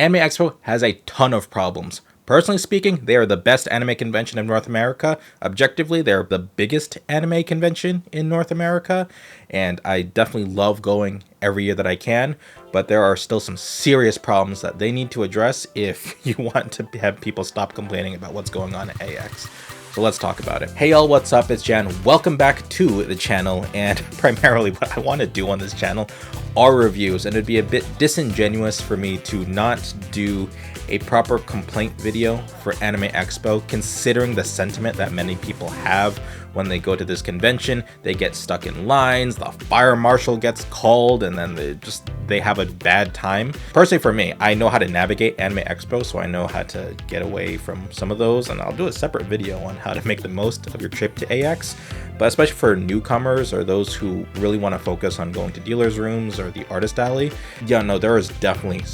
Anime Expo has a ton of problems. Personally speaking, they are the best anime convention in North America. Objectively, they're the biggest anime convention in North America, and I definitely love going every year that I can, but there are still some serious problems that they need to address if you want to have people stop complaining about what's going on at AX. So let's talk about it. Hey y'all, what's up? It's Jan. Welcome back to the channel, and primarily what I want to do on this channel are reviews, and it'd be a bit disingenuous for me to not do a proper complaint video for Anime Expo, considering the sentiment that many people have when they go to this convention. They get stuck in lines, the fire marshal gets called, and then they have a bad time. Personally for me, I know how to navigate Anime Expo, so I know how to get away from some of those, and I'll do a separate video on how to make the most of your trip to AX. But especially for newcomers or those who really want to focus on going to dealers rooms or the artist alley, yeah, no, there is definitely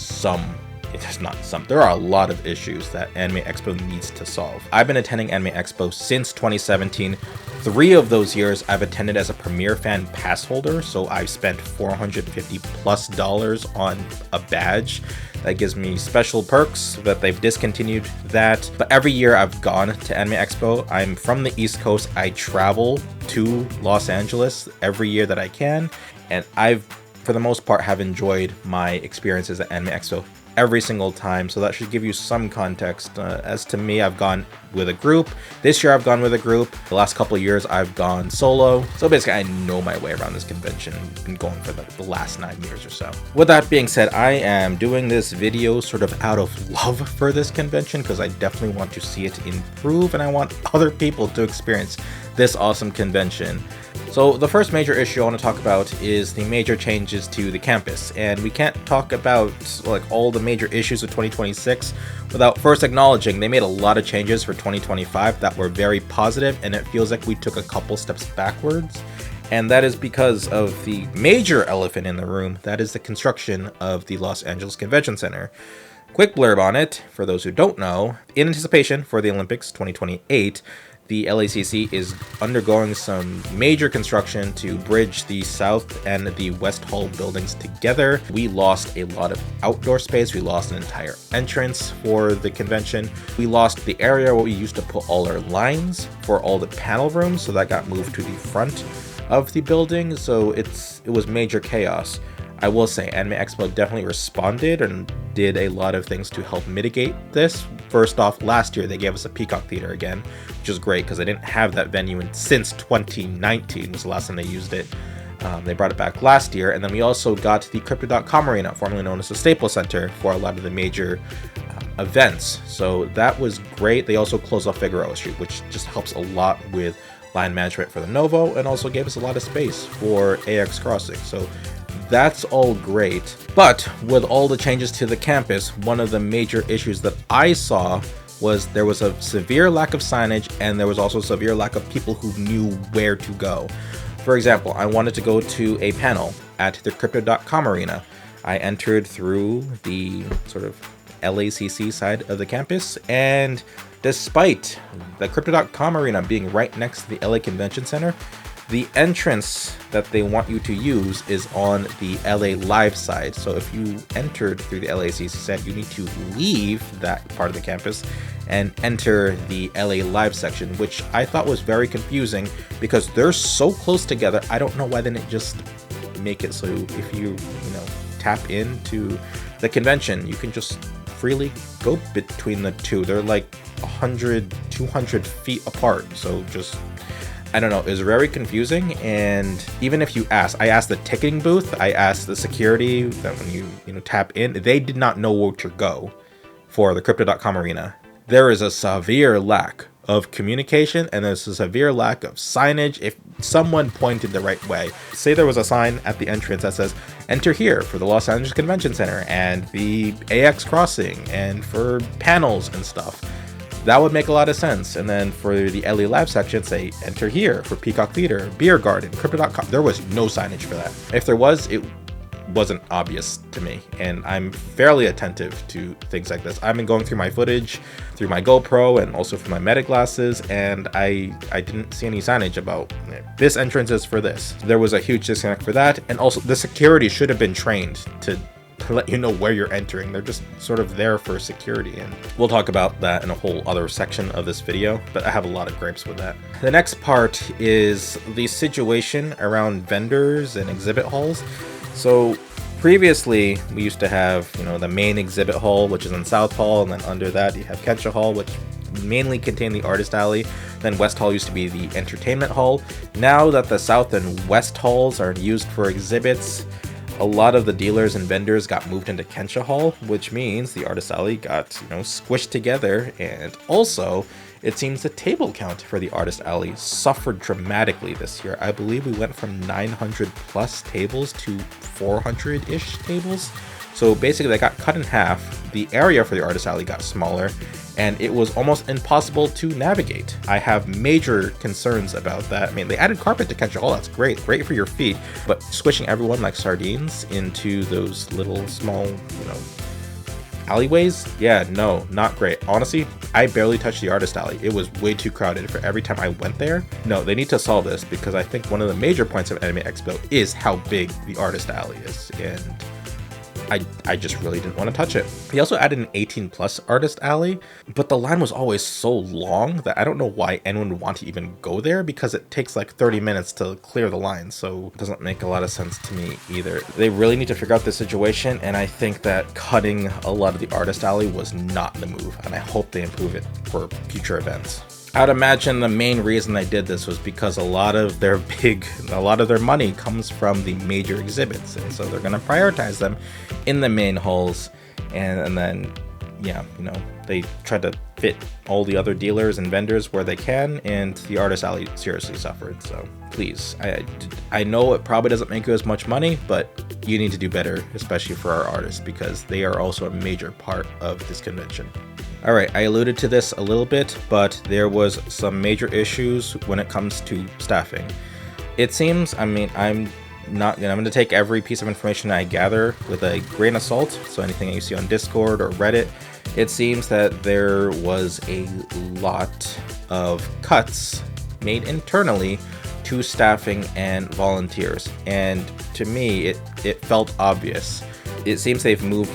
there are a lot of issues that Anime Expo needs to solve. I've been attending Anime Expo since 2017. 3 of those years I've attended as a Premier Fan pass holder, so I've spent $450+ on a badge that gives me special perks, but they've discontinued that. But every year I've gone to Anime Expo. I'm from the East Coast. I travel to Los Angeles every year that I can, and I've, for the most part, have enjoyed my experiences at Anime Expo every single time, so that should give you some context. As to me, I've gone with a group. This year I've gone with a group. The last couple of years I've gone solo. So basically I know my way around this convention. I've been going for the last 9 years or so. With that being said, I am doing this video sort of out of love for this convention, because I definitely want to see it improve and I want other people to experience this awesome convention. So the first major issue I want to talk about is the major changes to the campus, and we can't talk about like all the major issues of 2026 without first acknowledging they made a lot of changes for 2025 that were very positive, and it feels like we took a couple steps backwards. And that is because of the major elephant in the room, that is the construction of the Los Angeles Convention Center. Quick blurb on it, for those who don't know: in anticipation for the Olympics 2028, the LACC is undergoing some major construction to bridge the South and the West Hall buildings together. We lost a lot of outdoor space. We lost an entire entrance for the convention. We lost the area where we used to put all our lines for all the panel rooms, so that got moved to the front of the building. So it was major chaos. I will say Anime Expo definitely responded and did a lot of things to help mitigate this. First off, last year they gave us a Peacock Theater again, which is great because they didn't have that venue since 2019 was the last time they used it. They brought it back last year, and then we also got the Crypto.com Arena, formerly known as the Staples Center, for a lot of the major events. So that was great. They also closed off Figueroa Street, which just helps a lot with line management for the Novo, and also gave us a lot of space for AX Crossing. So that's all great. But with all the changes to the campus, one of the major issues that I saw was there was a severe lack of signage, and there was also a severe lack of people who knew where to go. For example, I wanted to go to a panel at the Crypto.com Arena. I entered through the sort of LACC side of the campus, and despite the Crypto.com Arena being right next to the LA Convention Center, the entrance that they want you to use is on the LA Live side. So if you entered through the LACC side, you need to leave that part of the campus and enter the LA Live section, which I thought was very confusing because they're so close together. I don't know why they didn't just make it so if you tap into the convention, you can just freely go between the two. They're like 100, 200 feet apart. So just, I don't know, it was very confusing. And even if you I asked the ticketing booth, I asked the security that when you tap in, they did not know where to go for the Crypto.com Arena. There is a severe lack of communication, and there's a severe lack of signage. If someone pointed the right way, say there was a sign at the entrance that says enter here for the Los Angeles Convention Center and the AX Crossing and for panels and stuff, that would make a lot of sense. And then for the LA Live section, say enter here for Peacock Theater, Beer Garden, Crypto.com. There was no signage for that. If there was, it wasn't obvious to me, and I'm fairly attentive to things like this. I've been going through my footage through my GoPro and also through my meta glasses, and I didn't see any signage about this entrance is for this. There was a huge disconnect for that, and also the security should have been trained to let you know where you're entering. They're just sort of there for security, and we'll talk about that in a whole other section of this video, but I have a lot of gripes with that. The next part is the situation around vendors and exhibit halls. So previously, we used to have, the main exhibit hall, which is in South Hall, and then under that you have Kensha Hall, which mainly contained the artist alley. Then West Hall used to be the entertainment hall. Now that the South and West halls are used for exhibits, a lot of the dealers and vendors got moved into Kensha Hall, which means the artist alley got, squished together. And also, it seems the table count for the artist alley suffered dramatically this year. I believe we went from 900 plus tables to 400-ish tables. So basically they got cut in half. The area for the artist alley got smaller, and it was almost impossible to navigate. I have major concerns about that. I mean, they added carpet to Kensha Hall, that's great for your feet, but squishing everyone like sardines into those little small, alleyways, yeah, no, not great. Honestly, I barely touched the artist alley. It was way too crowded for every time I went there. No, they need to solve this, because I think one of the major points of Anime Expo is how big the artist alley is, and I just really didn't want to touch it. He also added an 18 plus artist alley, but the line was always so long that I don't know why anyone would want to even go there, because it takes like 30 minutes to clear the line, so it doesn't make a lot of sense to me either. They really need to figure out this situation, and I think that cutting a lot of the artist alley was not the move, and I hope they improve it for future events. I'd imagine the main reason they did this was because a lot of their money comes from the major exhibits, and so they're going to prioritize them in the main halls, and then they try to fit all the other dealers and vendors where they can, and the artist alley seriously suffered. So please, I know it probably doesn't make you as much money, but you need to do better, especially for our artists, because they are also a major part of this convention. All right, I alluded to this a little bit, but there was some major issues when it comes to staffing. It seems, I'm going to take every piece of information I gather with a grain of salt, so anything that you see on Discord or Reddit. It seems that there was a lot of cuts made internally to staffing and volunteers, and to me, it felt obvious. It seems they've moved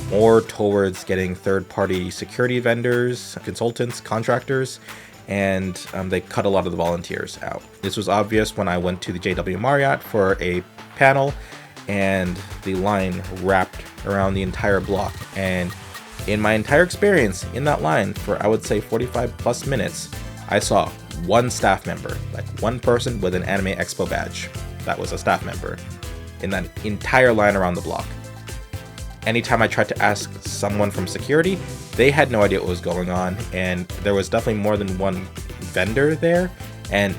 more towards getting third-party security vendors, consultants, contractors, and they cut a lot of the volunteers out. This was obvious when I went to the JW Marriott for a panel, and the line wrapped around the entire block. And in my entire experience in that line for, I would say, 45 plus minutes, I saw one staff member, like one person with an Anime Expo badge that was a staff member in that entire line around the block. Anytime I tried to ask someone from security, they had no idea what was going on, and there was definitely more than one vendor there, and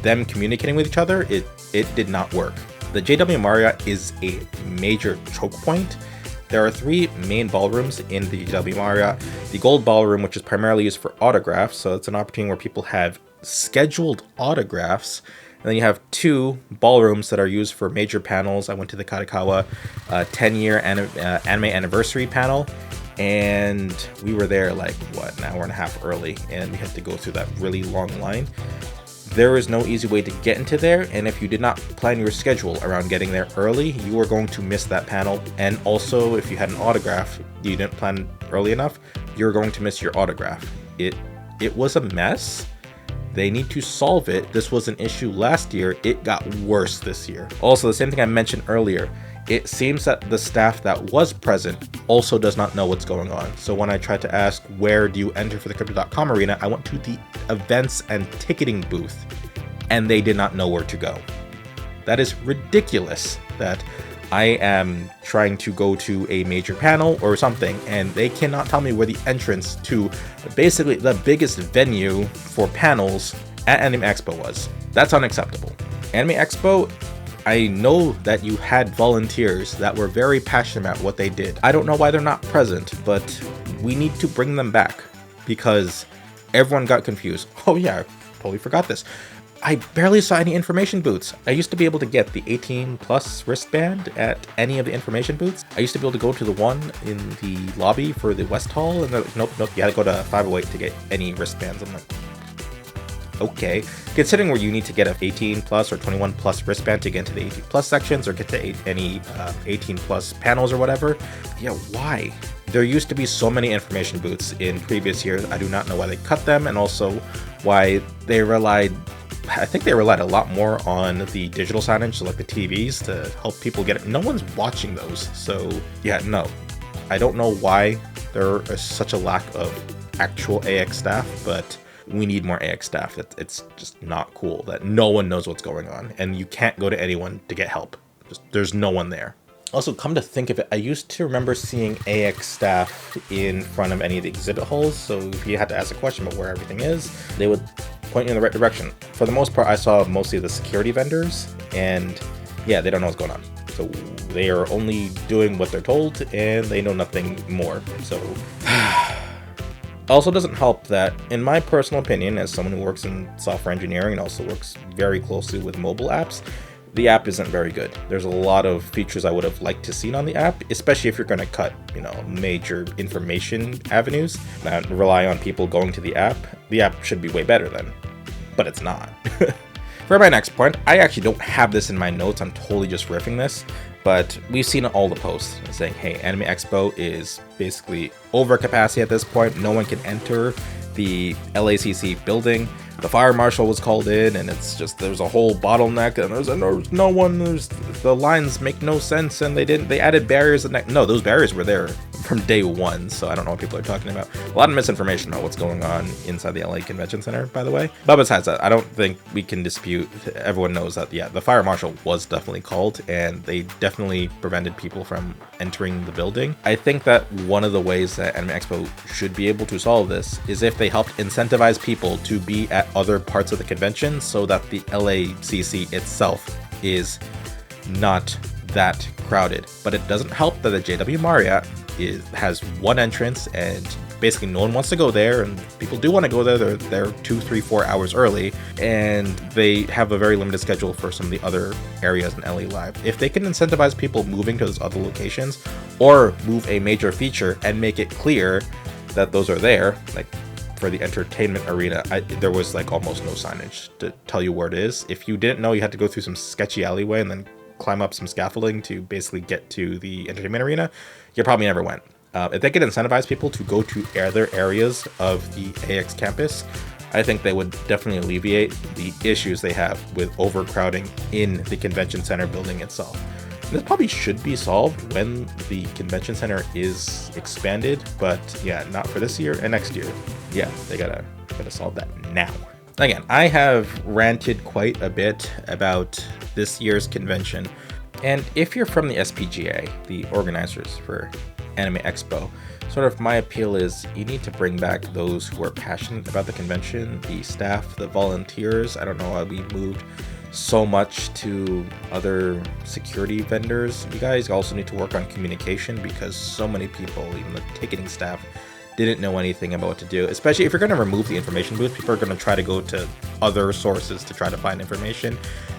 them communicating with each other, it did not work. The JW Marriott is a major choke point. There are 3 main ballrooms in the JW Marriott. The Gold Ballroom, which is primarily used for autographs, so it's an opportunity where people have scheduled autographs. And then you have 2 ballrooms that are used for major panels. I went to the Kadokawa 10-year anime anniversary panel, and we were there like, an hour and a half early, and we had to go through that really long line. There is no easy way to get into there, and if you did not plan your schedule around getting there early, you were going to miss that panel. And also, if you had an autograph you didn't plan early enough, you're going to miss your autograph. It was a mess. They need to solve it. This was an issue last year. It got worse this year. Also, the same thing I mentioned earlier, it seems that the staff that was present also does not know what's going on. So when I tried to ask, where do you enter for the Crypto.com arena, I went to the events and ticketing booth, and they did not know where to go. That is ridiculous that I am trying to go to a major panel or something, and they cannot tell me where the entrance to basically the biggest venue for panels at Anime Expo was. That's unacceptable. Anime Expo, I know that you had volunteers that were very passionate about what they did. I don't know why they're not present, but we need to bring them back, because everyone got confused. Oh yeah, I totally forgot this. I barely saw any information booths. I used to be able to get the 18 plus wristband at any of the information booths. I used to be able to go to the one in the lobby for the West Hall, and they're like, nope, you had to go to 508 to get any wristbands. I'm like, okay. Considering where you need to get a 18 plus or 21 plus wristband to get into the 18 plus sections or get to any 18 plus panels or whatever, yeah, why? There used to be so many information booths in previous years. I do not know why they cut them, and also why they relied, I think they relied a lot more on the digital signage, so like the TVs, to help people get it. No one's watching those, so yeah, no. I don't know why there is such a lack of actual AX staff, but we need more AX staff. It's just not cool that no one knows what's going on, and you can't go to anyone to get help. There's no one there. Also, come to think of it, I used to remember seeing AX staff in front of any of the exhibit halls, so if you had to ask a question about where everything is, they would point you in the right direction. For the most part, I saw mostly the security vendors, and yeah, they don't know what's going on. So they are only doing what they're told, and they know nothing more. So also doesn't help that, in my personal opinion, as someone who works in software engineering and also works very closely with mobile apps, the app isn't very good. There's a lot of features I would have liked to see on the app, especially if you're going to cut, major information avenues and rely on people going to the app. The app should be way better then, but it's not. For my next point, I actually don't have this in my notes. I'm totally just riffing this, but we've seen all the posts saying, hey, Anime Expo is basically over capacity at this point. No one can enter the LACC building. The fire marshal was called in, and it's just, there's a whole bottleneck, and there's no one, the lines make no sense, and they added barriers. No, those barriers were there from day one, so I don't know what people are talking about. A lot of misinformation about what's going on inside the LA Convention Center, by the way. But besides that, I don't think we can dispute, everyone knows that, yeah, the fire marshal was definitely called, and they definitely prevented people from entering the building. I think that one of the ways that Anime Expo should be able to solve this is if they helped incentivize people to be at other parts of the convention, so that the LACC itself is not that crowded. But it doesn't help that the JW Marriott has one entrance, and basically no one wants to go there, and people do want to go there. They're there 2, 3, 4 hours early, and they have a very limited schedule for some of the other areas in LA Live. If they can incentivize people moving to those other locations, or move a major feature and make it clear that those are there, like for the entertainment arena, there was like almost no signage to tell you where it is. If you didn't know, you had to go through some sketchy alleyway and then climb up some scaffolding to basically get to the entertainment arena. You probably never went. If they could incentivize people to go to other areas of the AX campus, I think they would definitely alleviate the issues they have with overcrowding in the convention center building itself. This probably should be solved when the convention center is expanded, but yeah, not for this year and next year. Yeah, they gotta solve that now. Again, I have ranted quite a bit about this year's convention, and if you're from the SPJA, the organizers for Anime Expo, sort of my appeal is you need to bring back those who are passionate about the convention, the staff, the volunteers. I don't know why we moved so much to other security vendors. You guys also need to work on communication, because so many people, even the ticketing staff, didn't know anything about what to do. Especially if you're going to remove the information booth, people are going to try to go to other sources to try to find information.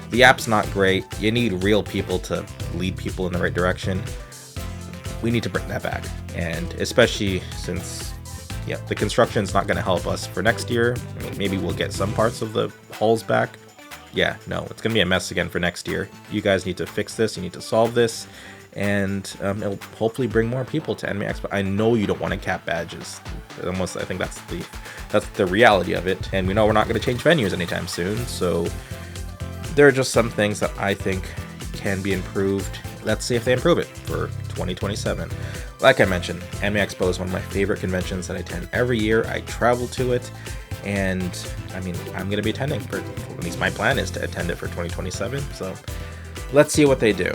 The app's not great. You need real people to lead people in the right direction. We need to bring that back, and especially since the construction's not going to help us for next year. I mean, maybe we'll get some parts of the halls back. Yeah, no, it's going to be a mess again for next year. You guys need to fix this. You need to solve this, and it'll hopefully bring more people to Anime Expo. I know you don't want to cap badges. I think that's the reality of it, and we know we're not going to change venues anytime soon. So there are just some things that I think can be improved. Let's see if they improve it for 2027. Like I mentioned, Anime Expo is one of my favorite conventions that I attend every year. I travel to it, and I mean, I'm going to be attending at least my plan is to attend it for 2027. So let's see what they do.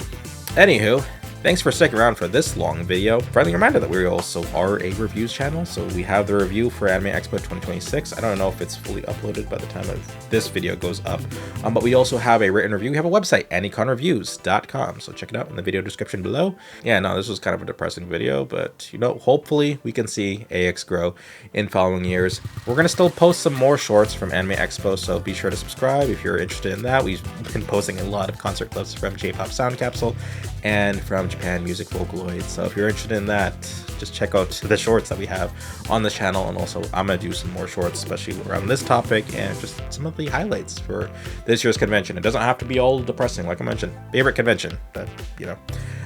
Anywho, thanks for sticking around for this long video. Friendly reminder that we also are a reviews channel, so we have the review for Anime Expo 2026. I don't know if it's fully uploaded by the time of this video goes up, but we also have a written review. We have a website, anyconreviews.com, so check it out in the video description below. Yeah, no, this was kind of a depressing video, but hopefully we can see AX grow in following years. We're going to still post some more shorts from Anime Expo, so be sure to subscribe if you're interested in that. We've been posting a lot of concert clips from J-Pop Sound Capsule and from from Japan, music Vocaloid. So if you're interested in that, just check out the shorts that we have on the channel. And also I'm going to do some more shorts, especially around this topic and just some of the highlights for this year's convention. It doesn't have to be all depressing. Like I mentioned, favorite convention that, you know,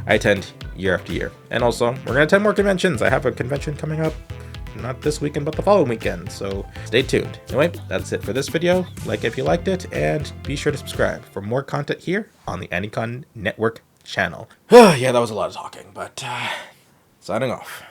I attend year after year. And also we're going to attend more conventions. I have a convention coming up, not this weekend, but the following weekend. So stay tuned. Anyway, that's it for this video. Like if you liked it, and be sure to subscribe for more content here on the Anycon Network channel. Yeah, that was a lot of talking, but signing off.